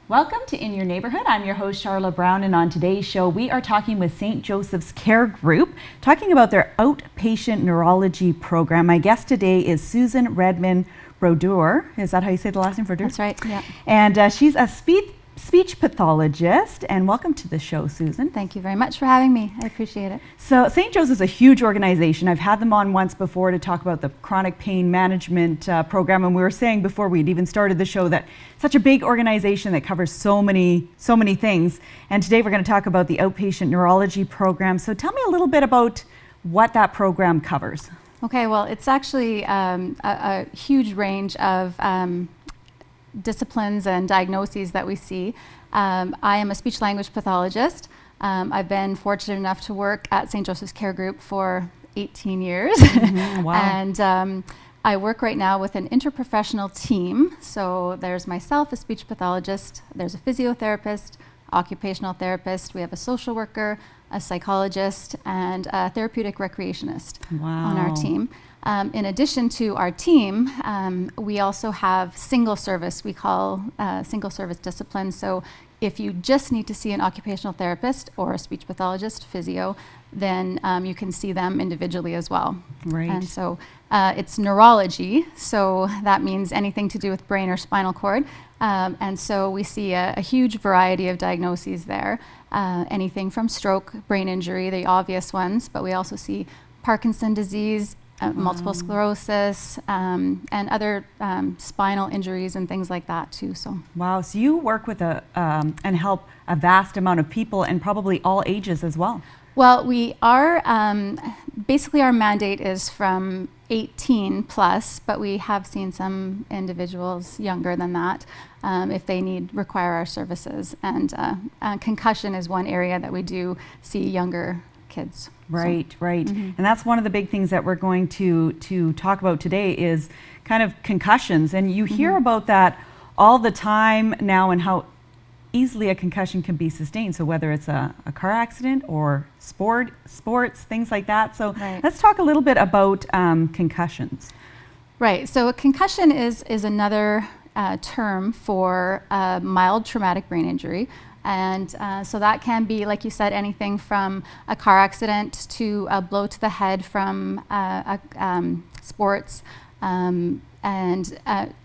Welcome to In Your Neighborhood. I'm your host, Charla Brown, and on today's show, we are talking with St. Joseph's Care Group, talking about their outpatient neurology program. My guest today is Susan Redmond Brodeur. Is that how you say the last name, Brodeur? That's right, yeah. And she's a speech pathologist, and welcome to the show, Susan. Thank you very much for having me. I appreciate it. So St. Joseph's is a huge organization. I've had them on once before to talk about the chronic pain management program, and we were saying before we'd even started the show that it's such a big organization that covers so many things. And today we're going to talk about the outpatient neurology program. So tell me a little bit about what that program covers. Okay, well, it's actually a huge range of disciplines and diagnoses that we see. I am a speech language pathologist. I've been fortunate enough to work at St. Joseph's Care Group for 18 years. Mm-hmm, wow. And I work right now with an interprofessional team. So there's myself, a speech pathologist, there's a physiotherapist, occupational therapist, we have a social worker, a psychologist, and a therapeutic recreationist on our team. In addition to our team, we also have single service, we call single service discipline. So if you just need to see an occupational therapist or a speech pathologist, physio, then you can see them individually as well. Right. And so it's neurology, so that means anything to do with brain or spinal cord. And so we see a huge variety of diagnoses there, anything from stroke, brain injury, the obvious ones, but we also see Parkinson's disease, multiple sclerosis, and other spinal injuries and things like that too. So wow, so you work with and help a vast amount of people and probably all ages as well. Well, we are, basically our mandate is from 18 plus, but we have seen some individuals younger than that if they require our services. And concussion is one area that we do see younger kids. Right, so. right. Mm-hmm. And that's one of the big things that we're going to talk about today is kind of concussions. And you hear about that all the time now and how easily a concussion can be sustained. So whether it's a car accident or sports, things like that. So let's talk a little bit about concussions. Right, so a concussion is another term for mild traumatic brain injury. And so that can be, like you said, anything from a car accident to a blow to the head from sports. And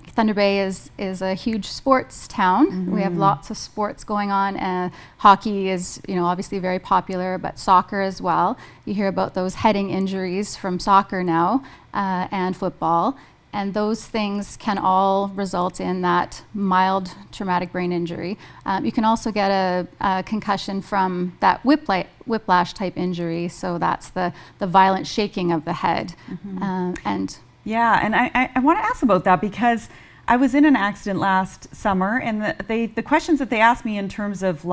Thunder Bay is a huge sports town. Mm-hmm. We have lots of sports going on. Hockey is, obviously very popular, but soccer as well. You hear about those heading injuries from soccer now and football. And those things can all result in that mild traumatic brain injury. You can also get a concussion from that whiplash type injury. So that's the violent shaking of the head. Mm-hmm. Yeah, and I want to ask about that because I was in an accident last summer, and the questions that they asked me in terms of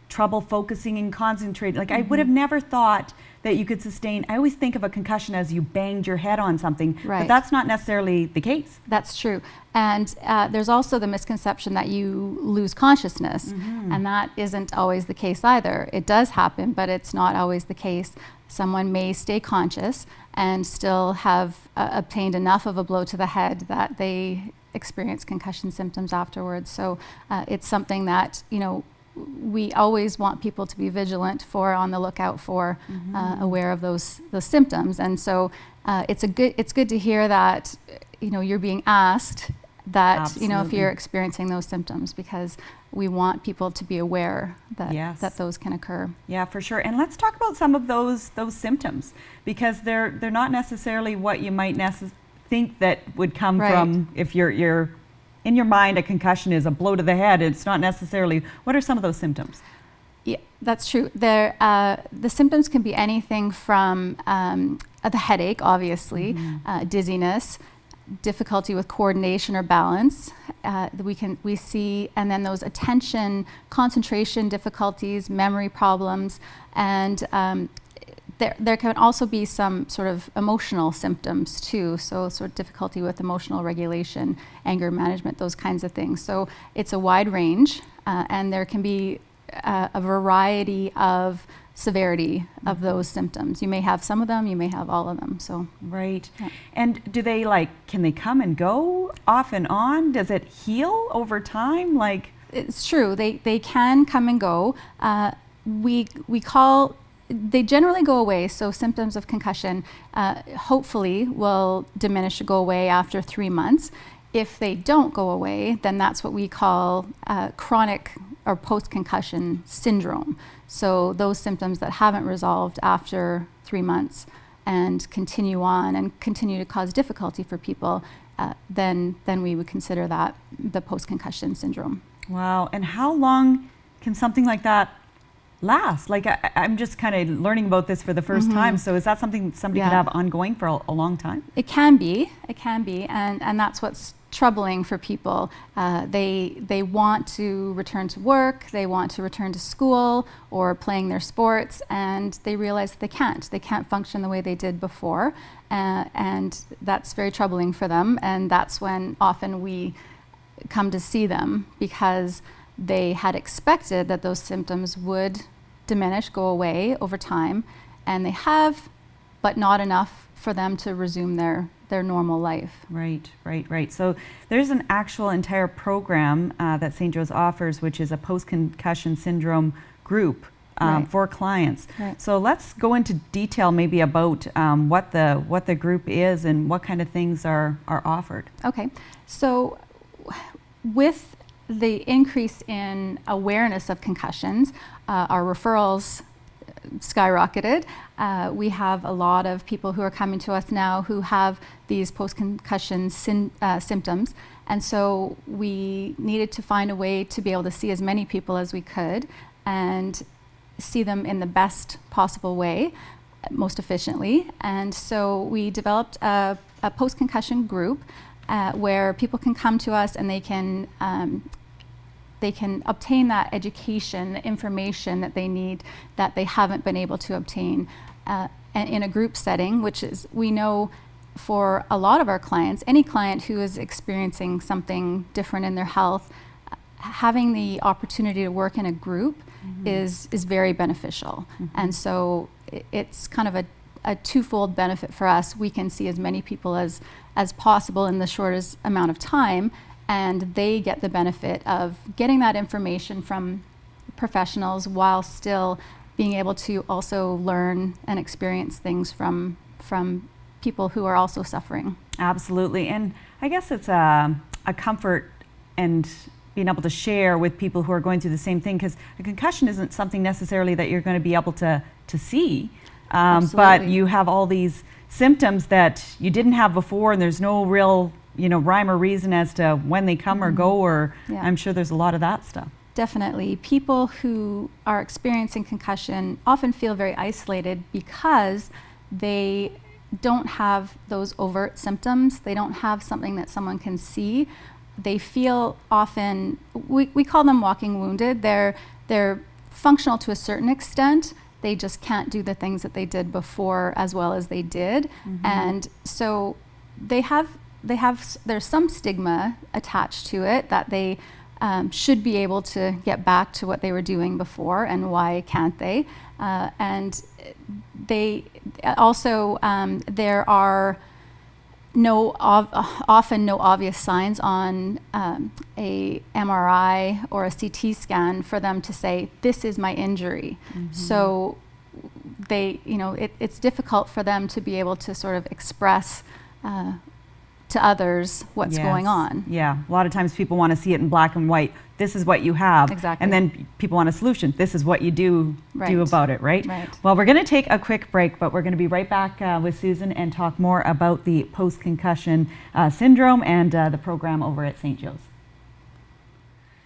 trouble focusing and concentrating, I would have never thought that you could sustain. I always think of a concussion as you banged your head on something, but that's not necessarily the case. That's true. And there's also the misconception that you lose consciousness, and that isn't always the case either. It does happen, but it's not always the case. Someone may stay conscious and still have obtained enough of a blow to the head that they experience concussion symptoms afterwards. So it's something that, we always want people to be vigilant for, on the lookout for, aware of those symptoms. And so it's good to hear that you're being asked that Absolutely. If you're experiencing those symptoms, because we want people to be aware that that those can occur. Yeah, for sure. And let's talk about some of those symptoms, because they're not necessarily what you might think that would come from if you're in your mind, a concussion is a blow to the head. It's not necessarily. What are some of those symptoms? Yeah, that's true. The symptoms can be anything from the headache, obviously, dizziness, difficulty with coordination or balance. We see, and then those attention, concentration difficulties, memory problems, and there can also be some sort of emotional symptoms too, so sort of difficulty with emotional regulation, anger management, those kinds of things. So it's a wide range, and there can be a variety of severity of those symptoms. You may have some of them, you may have all of them. So right. Yeah. And do they can they come and go off and on? Does it heal over time? It's true, they can come and go. They generally go away, so symptoms of concussion hopefully will diminish or go away after 3 months. If they don't go away, then that's what we call chronic or post-concussion syndrome. So those symptoms that haven't resolved after 3 months and continue on and continue to cause difficulty for people, then we would consider that the post-concussion syndrome. Wow. And how long can something like that last? I'm just kind of learning about this for the first time. So is that something somebody could have ongoing for a long time? It can be, and that's what's troubling for people. They want to return to work, they want to return to school or playing their sports, and they realize that they can't function the way they did before, and that's very troubling for them. And that's when often we come to see them, because they had expected that those symptoms would diminish, go away over time, and they have, but not enough for them to resume their normal life. Right. So there's an actual entire program that St. Joe's offers, which is a post-concussion syndrome group for clients. Right. So let's go into detail maybe about what the group is and what kind of things are offered. Okay, so with the increase in awareness of concussions, our referrals skyrocketed. We have a lot of people who are coming to us now who have these post-concussion symptoms, and so we needed to find a way to be able to see as many people as we could and see them in the best possible way, most efficiently. And so we developed a post-concussion group where people can come to us and they can obtain that education, the information that they need that they haven't been able to obtain in a group setting, which is, we know for a lot of our clients, any client who is experiencing something different in their health, having the opportunity to work in a group is very beneficial. And so it's kind of a twofold benefit for us. We can see as many people as possible in the shortest amount of time, and they get the benefit of getting that information from professionals while still being able to also learn and experience things from people who are also suffering. Absolutely. And I guess it's a comfort and being able to share with people who are going through the same thing, because a concussion isn't something necessarily that you're going to be able to see, but you have all these symptoms that you didn't have before, and there's no real rhyme or reason as to when they come or go, or I'm sure there's a lot of that stuff. Definitely. People who are experiencing concussion often feel very isolated because they don't have those overt symptoms. They don't have something that someone can see. They feel often, we call them walking wounded. They're functional to a certain extent. They just can't do the things that they did before as well as they did. And so there's some stigma attached to it that they should be able to get back to what they were doing before, and why can't they? And they also, there are often no obvious signs on a MRI or a CT scan for them to say, this is my injury. So it's difficult for them to be able to sort of express to others what's going on. Yeah, a lot of times people want to see it in black and white. This is what you have. Exactly. And then people want a solution. This is what you do about it, right? Right. Well, we're going to take a quick break, but we're going to be right back with Susan and talk more about the post-concussion syndrome and the program over at St. Joe's.